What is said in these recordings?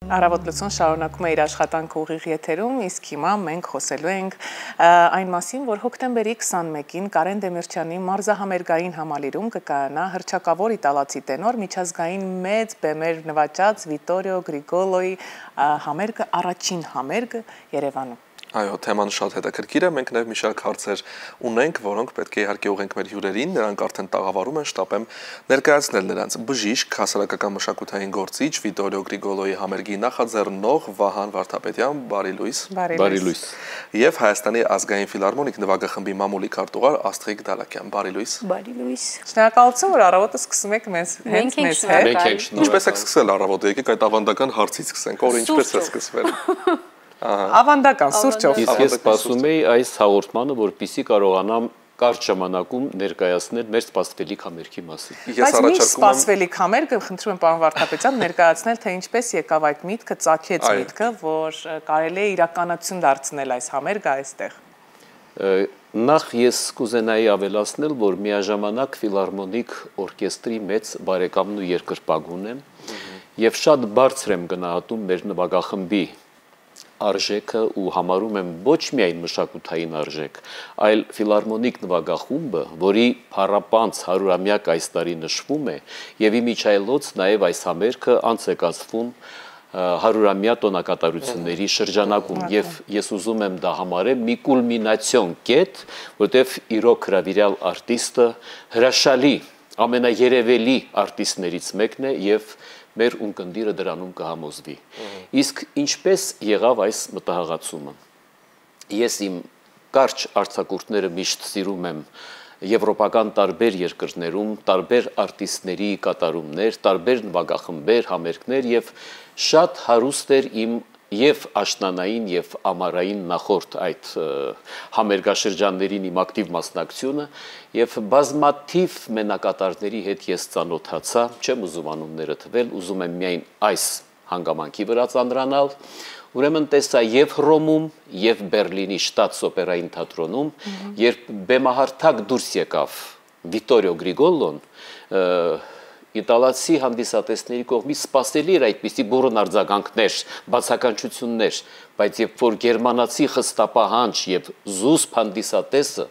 Առավոտ լսուն շարունակում է իր աշխատանքը ուղիղ եթերում, իսկ հիմա մենք խոսելու ենք այն մասին, որ հոկտեմբերի 21-ին Կարեն Դեմիրճյանի մարզահամերգային համալիրում կկայանա հռչակավոր իտալացի տենոր միջազգային մեծ բեմեր նվաճած Վիտորիո Գրիգոլոյի համերգը, առաջին համերգը Երևանում։ Այո, թեման շատ հետաքրքիր է, մենք նաև մի շարք հարցեր ունենք, որոնք պետք է իհարկե ուղենք մեր հյուրերին, նրանք արդեն տաղավարում են, շտապ եմ ներկայացնել նրանց։ Բժիշկ, հասարակական մշակութային գործիչ, Վիտորիո Գրիգոլոյի համերգի նախաձեռնող Վահան Վարդապետյան, բարի լույս։ Բարի լույս։ Եւ Հայաստանի ազգային ֆիլհարմոնիկ նվագախմբի մամուլի քարտուղար Աստղիկ Դալակյան, բարի լույս։ Բարի լույս։ Շնորհակալություն, որ առավոտը սկսում եք մեզ հետ։ Ինչպես եք սկսել առավոտը, եկեք այդ ավանդական հարցից սկսենք, որ ինչպես է սկսվել։ Ավանդական, սուրճով։ Իսկ ես սպասում էի այս հաղորդմանը, որպեսզի կարողանամ կարճ ժամանակում ներկայացնել մեր սպասվելիք համերգի մասին։ Բայց մի սպասվելիք համերգը, խնդրում եմ պարոն Վարդապետյան, ներկայացնել, թե ինչպես եկավ այդ միտքը, ծագեց միտքը, որ կարելի է իրականություն դարձնել այս համերգը այստեղ։ Նախ ես կուզենայի ավելացնել, որ միաժամանակ ֆիլհարմոնիկ օրկեստրի մեծ բարեկամն ու երկրպագուն եմ եւ շատ բարձր եմ գնահատում մեր նվագախմբի արժեքը ու համարում եմ ոչ միայն մշակութային արժեք, այլ ֆիլհարմոնիկ նվագախումբը, որի փառապանծ 100-ամյակ այս տարի նշվում է, եւ իմիջայլոց նաեւ այս համերգը անց է կացվում 100-ամյա տոնակատարությունների շրջանակում եւ ես ուզում եմ դա համարել մի կուլմինացիոն կետ, որտեղ իրոք հրավիրյալ արտիստը հրաշալի ամենաերևելի արտիստներից մեկն է եւ մեր ունկնդիրը դրանում կհամոզվի։ Իսկ ինչպես եղավ այս մտահղացումը։ Ես իմ կարճ արձակուրդները միշտ սիրում եմ եվրոպական տարբեր երկրներում, տարբեր արտիստների կատարումներ, տարբեր նվագախմբեր, համերգներ եւ շատ հարուստ էր իմ եւ աշնանային եւ ամառային նախորդ այդ համերգաշրջաններին իմ ակտիվ մասնակցությունը եւ բազմաթիվ մենակատարների հետ ես ծանոթացա, չեմ ուզում անունները թվել, ուզում եմ միայն այս հանգամանքի վրա ծանրանալ, ուրեմն տեսա եւ Հռոմում եւ Բերլինի Շտատս օպերային թատրոնում, երբ բեմահարթակ դուրս եկավ Վիտորիո Գրիգոլոն, իտալացի հանդիսատեսների կողմից սպասելի էր այդպիսի բուռն արձագանքներ, բացականչություններ, բայց երբ որ գերմանացի խստապահանջ եւ զուսպ հանդիսատեսը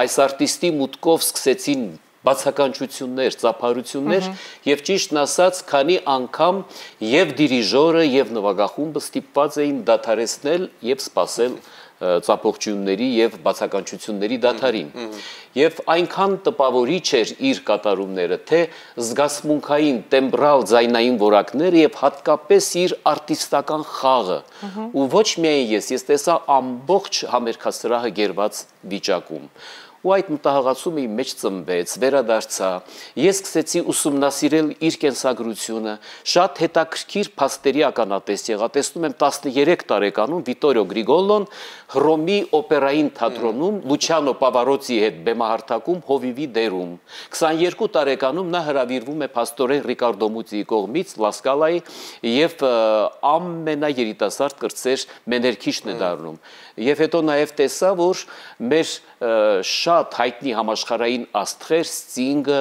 այս արտիստի մուտքով սկսեցին բացականչություններ, ծափարություններ եւ ճիշտն ասած, քանի անգամ եւ դիրիժորը եւ նվագախումբը ստիպված էին դադարեցնել եւ սպասել ծափողջությունների եւ բացականչությունների դադարին եւ այնքան տպավորիչ էր իր կատարումները թե զգացմունքային տեմբրալ ձայնային որակները եւ հատկապես իր արտիստական խաղը ու ոչ միայն ես տեսա ամբողջ համերգասրահը գերված վիճակում ու այդ մտահղացումը իմ մեջ ծնվեց, վերադարձա, ես սկսեցի ուսումնասիրել իր կենսագրությունը, շատ հետաքրքիր փաստերի ականատես եղա, տեսնում եմ 13 տարեկանում Վիտորիո Գրիգոլոն Հռոմի օպերային թատրոնում Լուչիանո Պավարոցիի հետ բեմահարթակում հովիվի դերում, 22 տարեկանում նա հրավիրվում է փաստորեն Ռիկարդո Մուծիի կողմից Լասկալայի եւ ամենաերիտասարդ կրտսեր մեներքիչն է դառնում եւ հետո նաեւ տեսա, որ մեր շատ հայտնի համաշխարհային աստղեր, Սթինգը,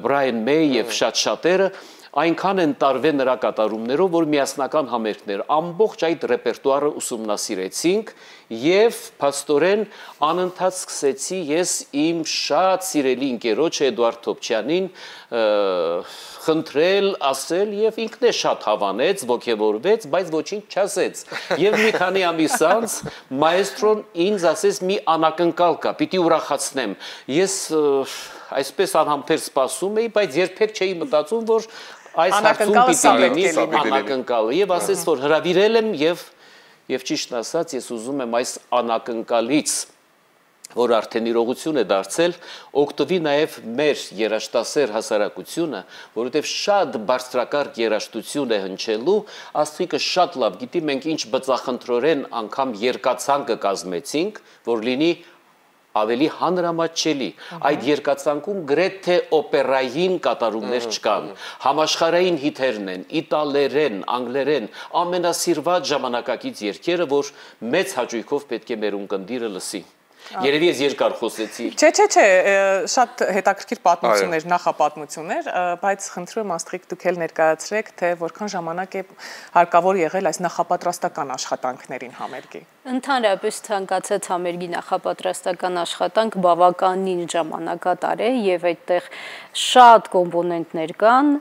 Բրայան Մեյ եւ շատ-շատերը այնքան են տարվել նրա կատարումներով, որ միասնական համերգներ, ամբողջ այդ ռեպերտուարը ուսումնասիրեցինք եւ փաստորեն անընդհատ սկսեցի ես իմ շատ սիրելի ընկերոջ Էդուարդ Թոփչյանին խնդրել, ասել եւ ինքն է շատ հավանեց, ոգևորվեց, բայց ոչինչ չասեց։ Եվ մի քանի ամիս անց մայստրոն ինձ ասեց մի անակնկալ կա, պիտի ուրախացնեմ։ Ես այսպես անհամբեր սպասում էի, բայց երբեք չէի մտածում, որ այս հարցում պիտի լինի անակնկալը եւ ասեց, որ հրավիրել եմ եւ ճիշտն ասած ես ուզում եմ այս անակնկալից, որ արդեն իրողություն է դարձել, օգտվի նաև մեր երաժշտասեր հասարակությունը, որովհետև շատ բարձրակարգ երաժշտություն է հնչելու, Աստղիկը շատ լավ գիտի, մենք ինչ բծախնդրորեն անգամ երկացանկը կազմեցինք, որ լինի ավելի հանրամատչելի, այդ երկացանկում գրեթե օպերային կատարումներ չկան, համաշխարհային հիթերն են, իտալերեն, անգլերեն, ամենասիրված ժամանակակից երգերը, որ մեծ հաճույքով պետք է մեր ունկնդիրը լսի։ Երևի ես երկար խոսեցի։ Չէ, շատ հետաքրքիր պատմություններ, նախապատմություններ, բայց խնդրում եմ Աստղիկ դուք էլ ներկայացրեք, թե որքան ժամանակ է հարկավոր եղել այս նախապատրաստական աշխատանքներին համերգի։ Ընդհանրապես ցանկացած համերգի նախապատրաստական աշխատանք բավականին ժամանակատար է եւ այդտեղ շատ կոմպոնենտներ կան,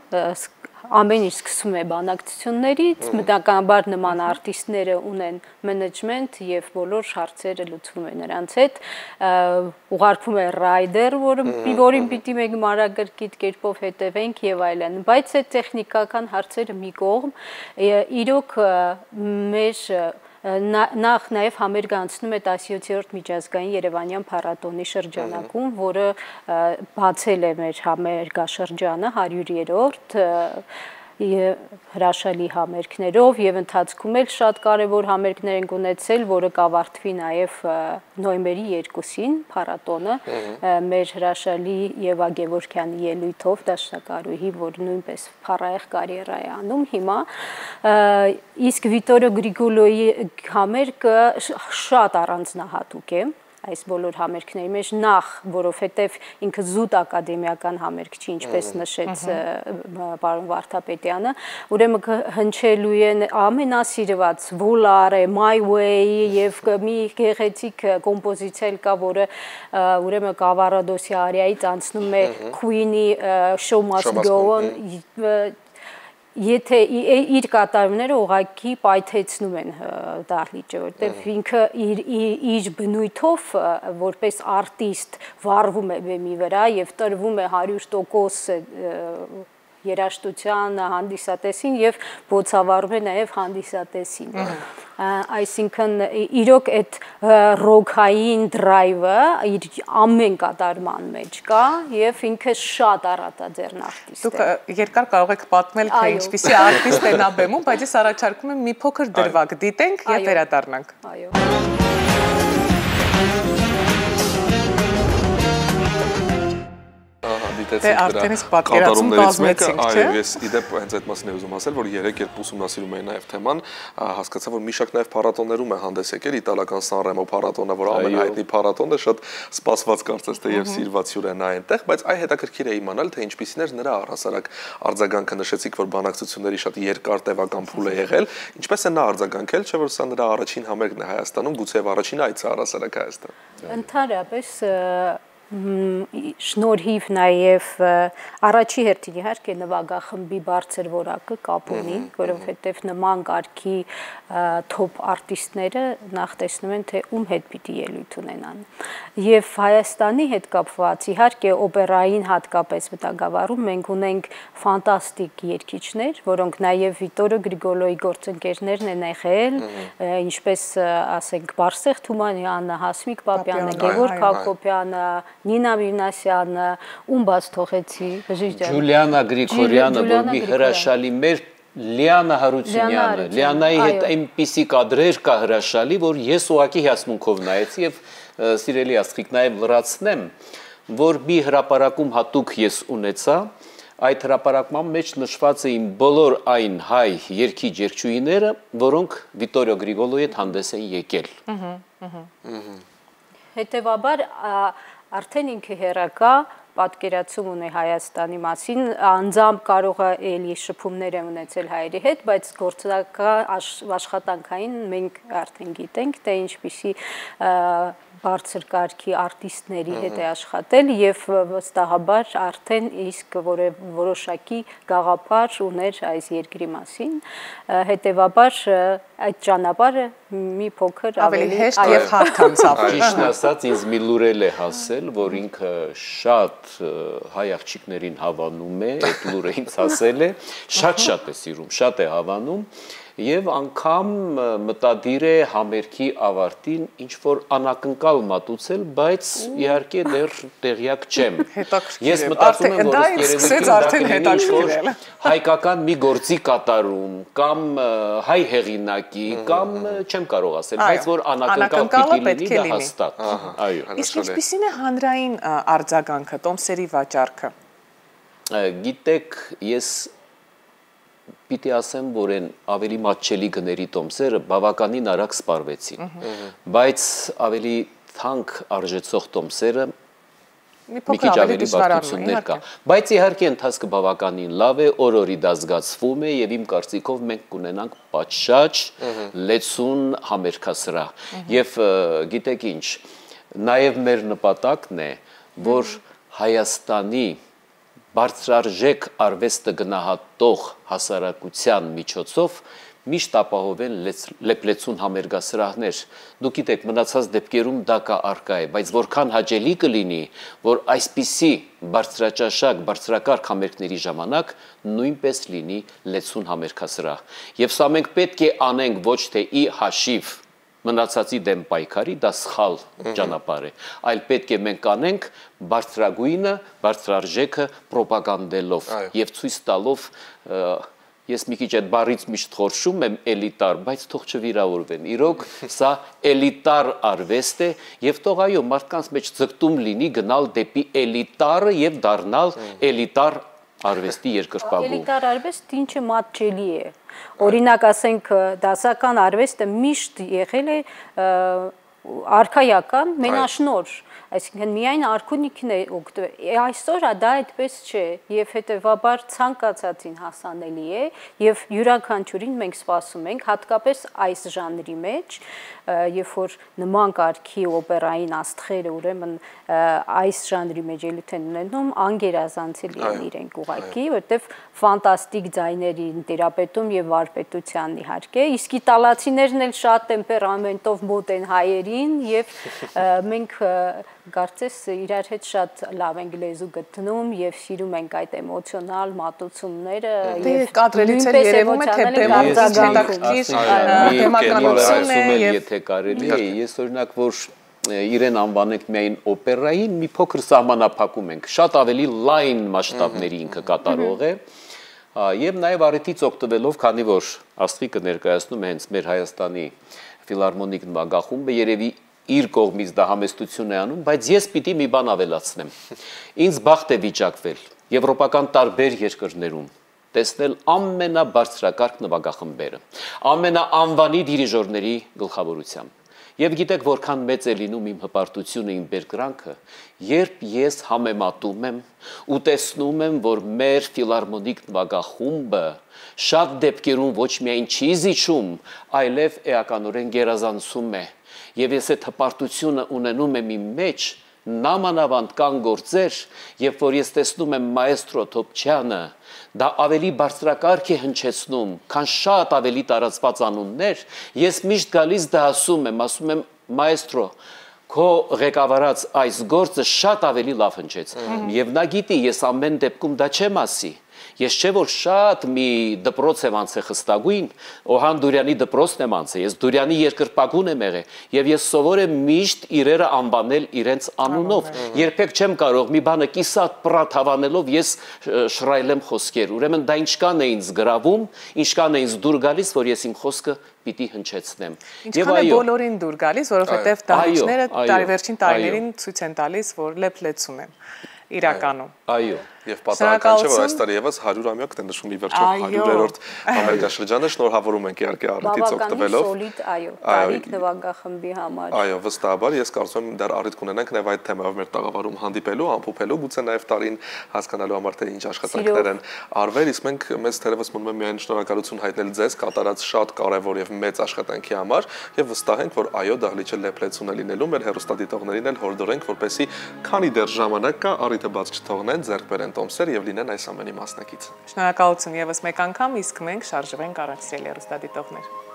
ամեն ինչ սկսում է բանակցություններից, բնականաբար նման արտիստները ունեն մենեջմենտ եւ բոլոր հարցերը լուծվում են նրանց հետ, ուղարկվում է ռայդեր, որին պիտի մենք մանրակրկիտ կերպով հետևենք եւ այլն, բայց այդ տեխնիկական հարցերը մի կողմ, իրոք մեր նախ նաև համերգը անցնում է 17-րդ միջազգային Երևանյան փառատոնի շրջանակում, որը բացել է մեր համերգաշրջանը 100-րդ հրաշալի համերգներով եւ ընթացքում էլ շատ կարեւոր համերգներ են ունեցել, որը կավարտվի նաեւ նոյեմբերի 2-ին փառատոնը մեր հրաշալի Եվա Գևորգյանի ելույթով դաշնակարուհի, որ նույնպես փառահեղ կարիերա է անում հիմա, իսկ Վիտորիո Գրիգոլոյի համերգը շատ առանձնահատուկ է այս բոլոր համերգների մեջ նախ, որովհետև ինքը զուտ ակադեմիական համերգ չի, ինչպես նշեց պարոն Վարդապետյանը, ուրեմն հնչելու են ամենասիրված Volare, My Way եւ մի գեղեցիկ կոմպոզիցիա կա, որը ուրեմն Կավարադոսի արիայից անցնում է Queen-ի Show Must Go On, եթե իր կատարումները ուղղակի պայթեցնում են դահլիճը, որտեղ ինքը իր բնույթով որպես արտիստ վառվում է բեմի վրա եւ տրվում է 100% երաժշտության հանդիսատեսին եւ բոցավառում է նաեւ հանդիսատեսին։ Այսինքն իրոք այդ ռոքային դրայվը իր ամեն կատարման մեջ կա եւ ինքը շատ առատաձեռն արտիստ է։ Դուք երկար կարող եք պատմել, թե ինչպիսի արտիստ է նա բեմում, բայց ես առաջարկում եմ մի փոքր դրվագ դիտենք եւ վերադառնանք։ Այո։ Դե արդեն իսկ պատկերացում կազմեցինք, չէ՞։ Այո, ես իդեպ հենց այդ մասին եմ ուզում ասել, որ երեք երբ ուսումնասիրում էի նաև թեման, հասկացա, որ մի շարք նաև փառատոներում է հանդես եկել իտալական Սանրեմո փառատոնը, որ ամենահայտնի փառատոնն է, շատ սպասված կարծես թե եւ սիրված հյուրերն այնտեղ, բայց այ հետաքրքիր է իմանալ, թե ինչպիսին էր նրա առհասարակ արձագանքը, նշեցիք, որ բանակցությունների շատ երկար տևական փուլ է եղել, ինչպես է նա արձագանքել, չէ՞ որ սա նրա առաջին համերգն է Հայաստանում, գուցեև առաջին այցը առհասարակ Հայաստան։ Ընդհանրապես շնորհիվ նաև առաջի հերթին իհարկե նվագախմբի բարձր որակը կապ ունի, որովհետև նման կարգի թոփ արտիստները նախ տեսնում են, թե ում հետ պիտի ելույթ ունենան։ Եվ Հայաստանի հետ կապված իհարկե օպերային հատկապես վտանգավորում մենք ունենք ֆանտաստիկ երգիչներ, որոնք նաև Վիտորիո Գրիգոլոյի գործընկերներն են եղել, ինչպես ասենք Բարսեղ Թումանյանը, Հասմիկ Պապյանը, Գևորգ Հակոբյանը, Նինա Միրնասյանը, ում բաց թողեցի, Ջուլիանա Գրիգորյանը, որ մի հրաշալի մեր Լիանա Հարությունյանը, Լիանայի հետ այնպիսի կադրեր կա հրաշալի, որ ես ուղղակի հիասմունքով նայեցի եւ սիրելի Աստղիկ նաեւ լրացնեմ, որ մի հրապարակում հատուկ ես ունեցա, այդ հրապարակման մեջ նշված էին բոլոր այն հայ երգիչ-երգչուհիները, որոնք Վիտորիո Գրիգոլոյի հետ հանդես են եկել։ Հետևաբար արդեն ինքը հերակա պատկերացում ունի Հայաստանի մասին, անձամբ կարող է էլի շփումներ ունեցել հայերի հետ, բայց գործնական աշխատանքային մենք արդեն գիտենք, թե ինչպիսի բարձր կարգի արտիստների հետ է աշխատել եւ վստահաբար արդեն իսկ որոշակի գաղափար ուներ այս երկրի մասին, հետեւաբար այդ ճանապարհը մի փոքր ավելի հեշտ եւ հարթ անցավ։ Ճիշտ ասած, ինձ մի լուրել է հասել, որ ինքը շատ հայ աղջիկներին հավանում է, այդ լուրը ինձ ասել է, շատ է սիրում, շատ է հավանում եւ անգամ մտադիր է համերգի ավարտին ինչ որ անակնկալ մատուցել, բայց իհարկե դեռ տեղյակ չեմ։ Ես մտածում եմ, որ երևի հայկական մի գործի կատարում կամ հայ հեղինակի կամ չեմ կարող ասել, բայց որ անակնկալ պիտի լինի, դա հաստատ։ Այո։ Իսկ ինչպիսին է հանրային արձագանքը, տոմսերի վաճառքը։ Գիտեք, ես պիտի ասեմ, որ են ավելի մատչելի գների տոմսերը բավականին արագ սպառվեցին, բայց ավելի թանկ արժեցող տոմսերը մի մի քիչ ավելի բարդություններ կա, բայց իհարկե ընթացքը բավականին լավ է, օր-օրի դա զգացվում է եւ իմ կարծիքով մենք կունենանք պատշաճ լեցուն համերգասրահ եւ գիտեք ինչ, նաեւ մեր նպատակն է, որ Հայաստանի բարձրարժեք արվեստը գնահատող հասարակության միջոցով միշտ ապահովեն լեփլեցուն համերգասրահներ։ Դուք գիտեք, մնացած դեպքերում դա կա արկա է, բայց որքան հաճելի կլինի, որ այսպիսի բարձրաճաշակ, բարձրակարգ համերգների ժամանակ նույնպես լինի լեցուն համերգասրահ։ Եվ սա մենք պետք է անենք ոչ թե ի հաշիվ մնացածի դեմ պայքարի, դա սխալ ճանապարհ է, այլ պետք է մենք անենք բարձրագույնը, բարձրարժեքը պրոպագանդելով եւ ցույց տալով Ես մի քիչ այդ բառից միշտ խորշում եմ էլիտար, բայց թող չվիրավորվեն։ Իրոք սա էլիտար արվեստ է եւ թող այո մարդկանց մեջ ձգտում լինի գնալ դեպի էլիտարը եւ դառնալ էլիտար արվեստի երկրպագու։ Էլիտար արվեստ ինչը մատչելի է։ Օրինակ ասենք դասական արվեստը միշտ եղել է արքայական մենաշնոր, այսինքն միայն արքունիքն է օգտվել։ Այսօր դա այդպես չէ եւ հետեւաբար ցանկացածին հասանելի է եւ յուրաքանչյուրին մենք սպասում ենք հատկապես այս ժանրի մեջ, երբ որ նման կարգի օպերային աստղերը ուրեմն այս ժանրի մեջ ելույթ են ունենում, անգերազանցելի են իրենք ուղղակի, որտեվ ֆանտաստիկ ձայների տերապետում եւ վարպետության իհարկե, իսկ իտալացիներն էլ շատ տեմպերամենտով մոտ են հայերին եւ մենք կարծես իրար հետ շատ լավ ենք լեզու գտնում եւ սիրում ենք այդ էմոցիոնալ մատուցումները եւ կադրելից էլ երևում է թե բեմականությունն է եւ եթե կարելի է ես օրինակ որ իրեն անվանենք միայն օպերային մի փոքր սահմանափակում ենք շատ ավելի լայն մասշտաբների ինքը կատարող է եւ նաեւ առիթից օգտվելով քանի որ Աստղիկը ներկայացնում է հենց մեր Հայաստանի ֆիլհարմոնիկ նվագախումբը երևի իր կողմից դա համեստություն է անում, բայց ես պիտի մի բան ավելացնեմ։ Ինձ բախտ է վիճակվել եվրոպական տարբեր երկրներում տեսնել ամենաբարձրակարգ նվագախմբերը, ամենաանվանի դիրիժորների գլխավորությամբ։ Եվ գիտեք որքան մեծ է լինում իմ հպարտությունը, իմ բերկրանքը, երբ ես համեմատում եմ ու տեսնում եմ, որ մեր ֆիլհարմոնիկ նվագախումբը շատ դեպքերում ոչ միայն չի զիջում, այլև էականորեն գերազանցում է։ Եվ ես այդ հպարտությունը ունենում եմ իմ մեջ, նամանավանդ կան գործեր, երբ որ ես տեսնում եմ մայեստրո Թոփչյանը, դա ավելի բարձրակարգ է հնչեցնում, քան շատ ավելի տարածված անուններ, ես միշտ գալիս դա ասում եմ մայեստրո, քո ղեկավարած այս գործը շատ ավելի լավ հնչեց, եւ նա գիտի, ես ամեն դեպքում դա չեմ ասի, ես չէ որ շատ մի դպրոց եմ անցել խստագույն, Օհան Դուրյանի դպրոցն եմ անցել, ես Դուրյանի երկրպագուն եմ եղել, եւ ես սովոր եմ միշտ իրերը անվանել իրենց անունով, երբեք չեմ կարող մի բանը կիսատ պրատ հավանելով ես շռայլեմ խոսքեր, ուրեմն դա ինչքան է ինձ գրավում, ինչքան է ինձ դուր գալիս, որ ես իմ խոսքը պիտի հնչեցնեմ։ Ինչքան է բոլորին դուր գալիս, որովհետեւ դահլիճները տարեվերջին տարիներին ցույց են տալիս, որ լեփլեցուն են իրականում։ Այո։ Եվ պատահական չէ, որ այս տարի եւս 100-ամյակն է նշում ի վերջո 100-րդ համերգաշրջանը, շնորհավորում ենք իհարկե առիթից օգտվելով։ Սոլիդ, այո, տարիք նվագախմբի համար։ Այո, վստահաբար ես կարծում եմ դեռ առիթ կունենանք նաեւ այդ թեմայով մեր տաղավարում հանդիպելու, ամփոփելու, գուցե նաեւ տարին հասկանալու համար թե ինչ աշխատանքներ են արվել, իսկ մենք մեզ թերևս մնում է միայն շնորհակալություն հայտնել ձեզ կատարած շատ կարևոր եւ մեծ աշխատանքի համար եւ վստահ ենք, որ այո, դահլիճը լեփլեցուն է լինելու, մեր հեռուստադիտողներին էլ հորդորենք, որպեսզի քանի դեռ ժամանակ կա, առիթը բաց չթողնեն, ձեռք բերեն տոմսեր եւ լինեն այս ամենի մասնակից։ Շնորհակալություն եւս մեկ անգամ, իսկ մենք շարժվենք առանց հեռուստադիտողներ։